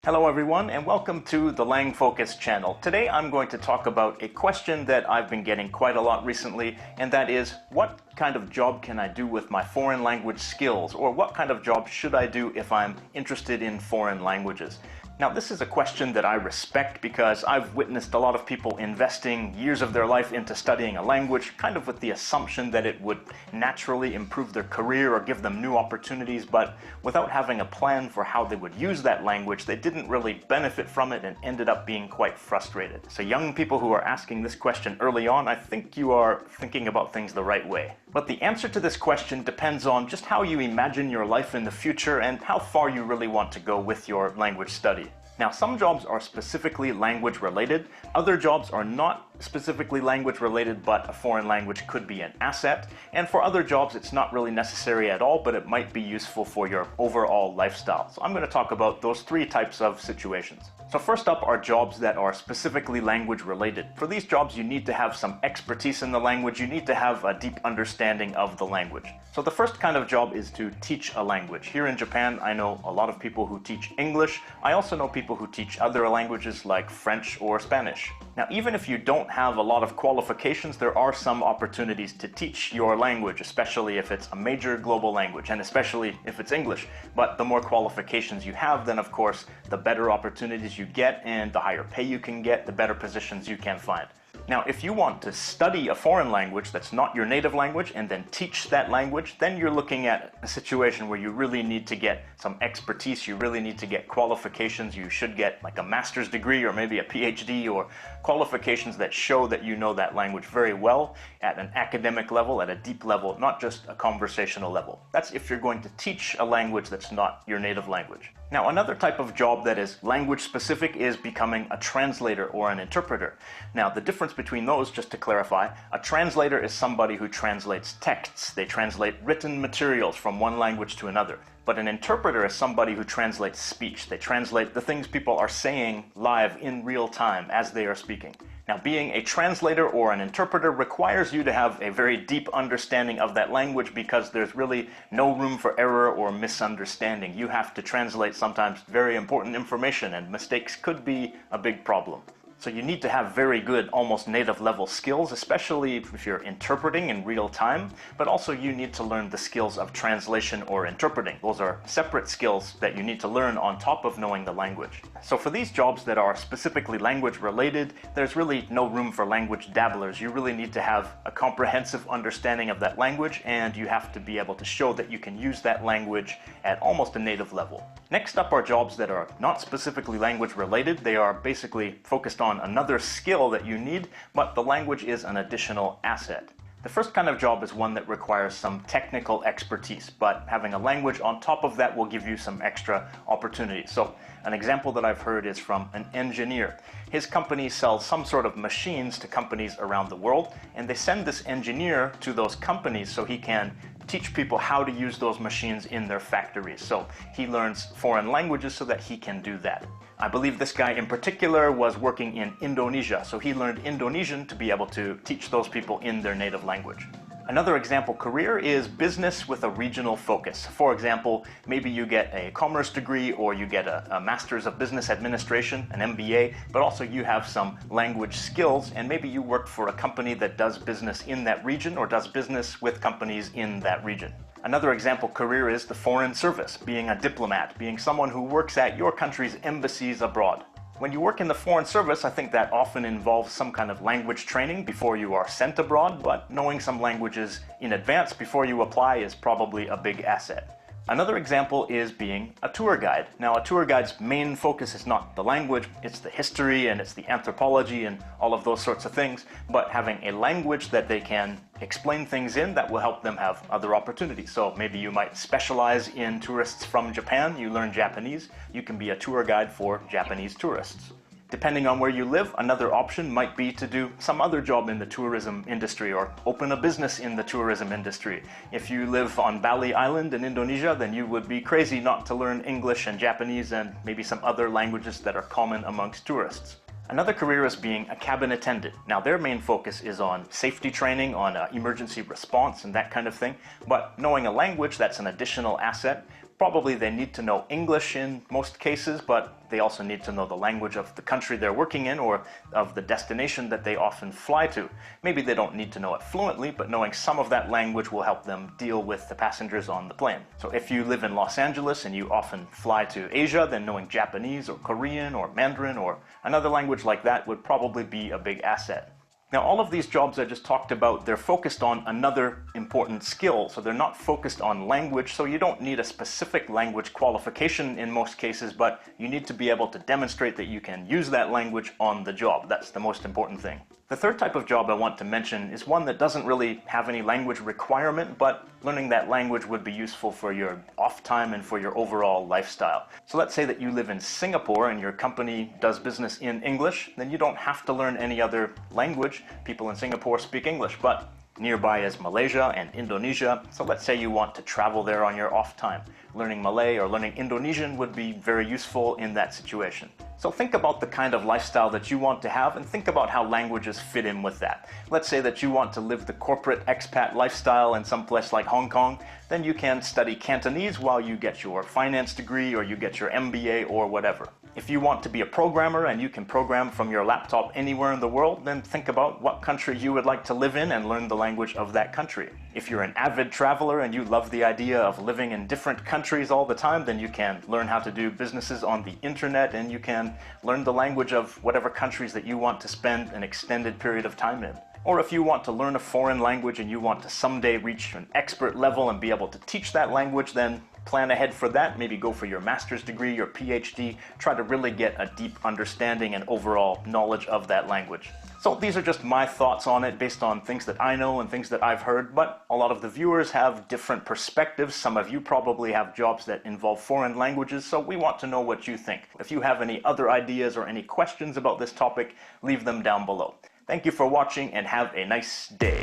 Hello everyone, and welcome to the Lang Focus channel. Today I'm going to talk about a question that I've been getting quite a lot recently, and that is, what kind of job can I do with my foreign language skills? Or what kind of job should I do if I'm interested in foreign languages? Now, this is a question that I respect because I've witnessed a lot of people investing years of their life into studying a language, kind of with the assumption that it would naturally improve their career or give them new opportunities, but without having a plan for how they would use that language, they didn't really benefit from it and ended up being quite frustrated. So young people who are asking this question early on, I think you are thinking about things the right way. But the answer to this question depends on just how you imagine your life in the future and how far you really want to go with your language study. Now, some jobs are specifically language related, other jobs are not specifically language related, but a foreign language could be an asset, and for other jobs it's not really necessary at all, but it might be useful for your overall lifestyle. So I'm going to talk about those three types of situations. So first up are jobs that are specifically language related. For these jobs you need to have some expertise in the language, you need to have a deep understanding of the language. So the first kind of job is to teach a language. Here in Japan I know a lot of people who teach English. I also know people who teach other languages like French or Spanish. Now, even if you don't have a lot of qualifications, there are some opportunities to teach your language, especially if it's a major global language and especially if it's English. But the more qualifications you have, then of course the better opportunities you get and the higher pay you can get, the better positions you can find. Now, if you want to study a foreign language that's not your native language and then teach that language, then you're looking at a situation where you really need to get some expertise, you really need to get qualifications. You should get like a master's degree or maybe a PhD, or qualifications that show that you know that language very well at an academic level, at a deep level, not just a conversational level. That's if you're going to teach a language that's not your native language. Now, another type of job that is language specific is becoming a translator or an interpreter. Now, the difference between those, just to clarify, a translator is somebody who translates texts. They translate written materials from one language to another. But an interpreter is somebody who translates speech. They translate the things people are saying live in real time as they are speaking. Now, being a translator or an interpreter requires you to have a very deep understanding of that language because there's really no room for error or misunderstanding. You have to translate sometimes very important information, and mistakes could be a big problem. So you need to have very good, almost native level skills, especially if you're interpreting in real time, but also you need to learn the skills of translation or interpreting. Those are separate skills that you need to learn on top of knowing the language. So for these jobs that are specifically language related, there's really no room for language dabblers. You really need to have a comprehensive understanding of that language, and you have to be able to show that you can use that language at almost a native level. Next up are jobs that are not specifically language related. They are basically focused on another skill that you need, but the language is an additional asset. The first kind of job is one that requires some technical expertise, but having a language on top of that will give you some extra opportunities. So an example that I've heard is from an engineer. His company sells some sort of machines to companies around the world, and they send this engineer to those companies so he can teach people how to use those machines in their factories. So he learns foreign languages so that he can do that. I believe this guy in particular was working in Indonesia, so he learned Indonesian to be able to teach those people in their native language. Another example career is business with a regional focus. For example, maybe you get a commerce degree or you get a master's of business administration, an MBA, but also you have some language skills, and maybe you work for a company that does business in that region or does business with companies in that region. Another example career is the foreign service, being a diplomat, being someone who works at your country's embassies abroad. When you work in the foreign service, I think that often involves some kind of language training before you are sent abroad, but knowing some languages in advance before you apply is probably a big asset. Another example is being a tour guide. Now, a tour guide's main focus is not the language, it's the history and it's the anthropology and all of those sorts of things, but having a language that they can explain things in that will help them have other opportunities. So maybe you might specialize in tourists from Japan, you learn Japanese, you can be a tour guide for Japanese tourists. Depending on where you live, another option might be to do some other job in the tourism industry or open a business in the tourism industry. If you live on Bali Island in Indonesia, then you would be crazy not to learn English and Japanese and maybe some other languages that are common amongst tourists. Another career is being a cabin attendant. Now, their main focus is on safety training, on emergency response and that kind of thing, but knowing a language, that's an additional asset. Probably they need to know English in most cases, but they also need to know the language of the country they're working in or of the destination that they often fly to. Maybe they don't need to know it fluently, but knowing some of that language will help them deal with the passengers on the plane. So if you live in Los Angeles and you often fly to Asia, then knowing Japanese or Korean or Mandarin or another language like that would probably be a big asset. Now, all of these jobs I just talked about, they're focused on another important skill. So they're not focused on language, so you don't need a specific language qualification in most cases, but you need to be able to demonstrate that you can use that language on the job. That's the most important thing. The third type of job I want to mention is one that doesn't really have any language requirement, but learning that language would be useful for your off time and for your overall lifestyle. So let's say that you live in Singapore and your company does business in English, then you don't have to learn any other language. People in Singapore speak English, but nearby is Malaysia and Indonesia. So let's say you want to travel there on your off time. Learning Malay or learning Indonesian would be very useful in that situation. So think about the kind of lifestyle that you want to have and think about how languages fit in with that. Let's say that you want to live the corporate expat lifestyle in some place like Hong Kong, then you can study Cantonese while you get your finance degree or you get your MBA or whatever. If you want to be a programmer and you can program from your laptop anywhere in the world, then think about what country you would like to live in and learn the language of that country. If you're an avid traveler and you love the idea of living in different countries all the time, then you can learn how to do businesses on the internet and you can learn the language of whatever countries that you want to spend an extended period of time in. Or if you want to learn a foreign language and you want to someday reach an expert level and be able to teach that language, then plan ahead for that. Maybe go for your master's degree, your PhD. Try to really get a deep understanding and overall knowledge of that language. So these are just my thoughts on it based on things that I know and things that I've heard, but a lot of the viewers have different perspectives. Some of you probably have jobs that involve foreign languages, so we want to know what you think. If you have any other ideas or any questions about this topic, leave them down below. Thank you for watching and have a nice day.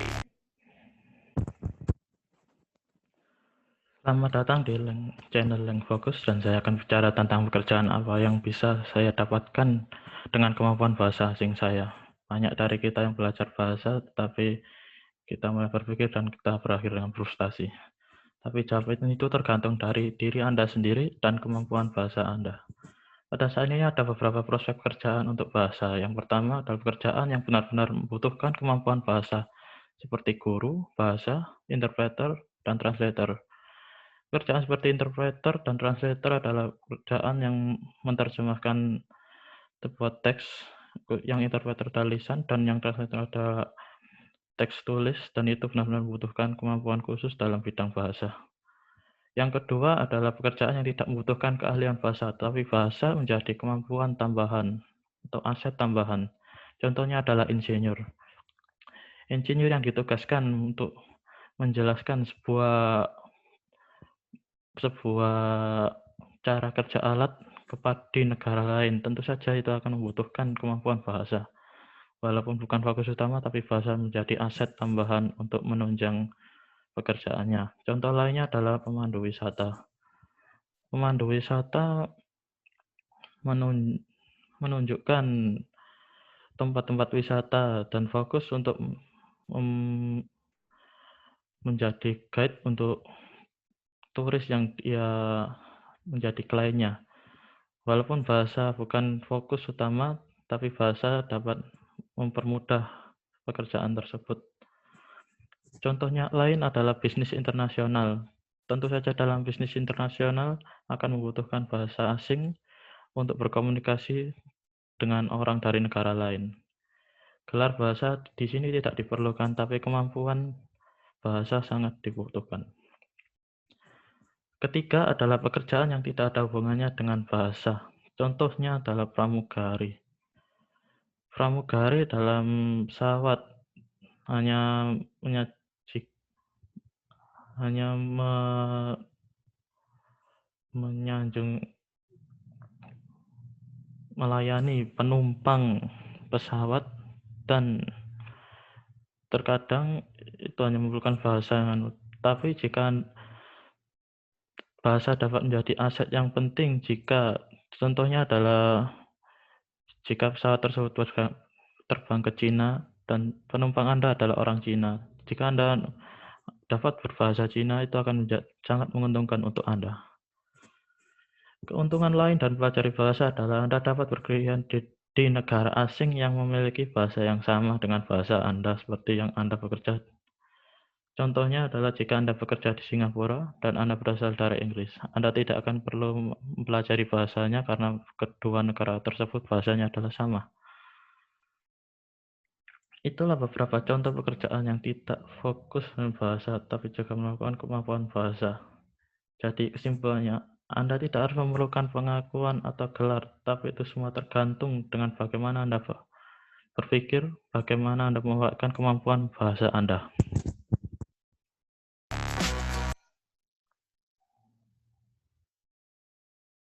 Selamat datang di channel Lang Fokus dan saya akan bicara tentang pekerjaan apa yang bisa saya dapatkan dengan kemampuan bahasa asing saya. Banyak dari kita yang belajar bahasa tetapi kita mulai berpikir dan kita berakhir dengan frustasi. Tapi jawaban itu tergantung dari diri Anda sendiri dan kemampuan bahasa Anda. Pada saat ini ada beberapa prospek pekerjaan untuk bahasa. Yang pertama adalah pekerjaan yang benar-benar membutuhkan kemampuan bahasa, seperti guru, bahasa, interpreter, dan translator. Pekerjaan seperti interpreter dan translator adalah pekerjaan yang menerjemahkan sebuah teks, yang interpreter adalah lisan, dan yang translator adalah teks tulis, dan itu benar-benar membutuhkan kemampuan khusus dalam bidang bahasa. Yang kedua adalah pekerjaan yang tidak membutuhkan keahlian bahasa, tapi bahasa menjadi kemampuan tambahan atau aset tambahan. Contohnya adalah insinyur. Insinyur yang ditugaskan untuk menjelaskan sebuah cara kerja alat di negara lain, tentu saja itu akan membutuhkan kemampuan bahasa. Walaupun bukan fokus utama, tapi bahasa menjadi aset tambahan untuk menunjang pekerjaannya. Contoh lainnya adalah pemandu wisata. Pemandu wisata menunjukkan tempat-tempat wisata dan fokus untuk menjadi guide untuk turis yang dia menjadi kliennya. Walaupun bahasa bukan fokus utama, tapi bahasa dapat mempermudah pekerjaan tersebut. Contohnya lain adalah bisnis internasional. Tentu saja dalam bisnis internasional akan membutuhkan bahasa asing untuk berkomunikasi dengan orang dari negara lain. Gelar bahasa di sini tidak diperlukan, tapi kemampuan bahasa sangat dibutuhkan. Ketiga adalah pekerjaan yang tidak ada hubungannya dengan bahasa. Contohnya adalah pramugari. Pramugari dalam pesawat hanya melayani penumpang pesawat dan terkadang itu hanya memerlukan bahasa. Tapi jika bahasa dapat menjadi aset yang penting contohnya adalah jika pesawat tersebut terbang ke Cina dan penumpang Anda adalah orang Cina. Jika Anda dapat berbahasa Cina, itu akan sangat menguntungkan untuk Anda. Keuntungan lain dan pelajari bahasa adalah Anda dapat berkeliaran di negara asing yang memiliki bahasa yang sama dengan bahasa Anda seperti yang Anda bekerja. Contohnya adalah jika Anda bekerja di Singapura dan Anda berasal dari Inggris, Anda tidak akan perlu mempelajari bahasanya karena kedua negara tersebut bahasanya adalah sama. Itulah beberapa contoh pekerjaan yang tidak fokus dengan bahasa, tapi juga melakukan kemampuan bahasa. Jadi kesimpulannya, Anda tidak harus memerlukan pengakuan atau gelar, tapi itu semua tergantung dengan bagaimana Anda berpikir, bagaimana Anda memanfaatkan kemampuan bahasa Anda.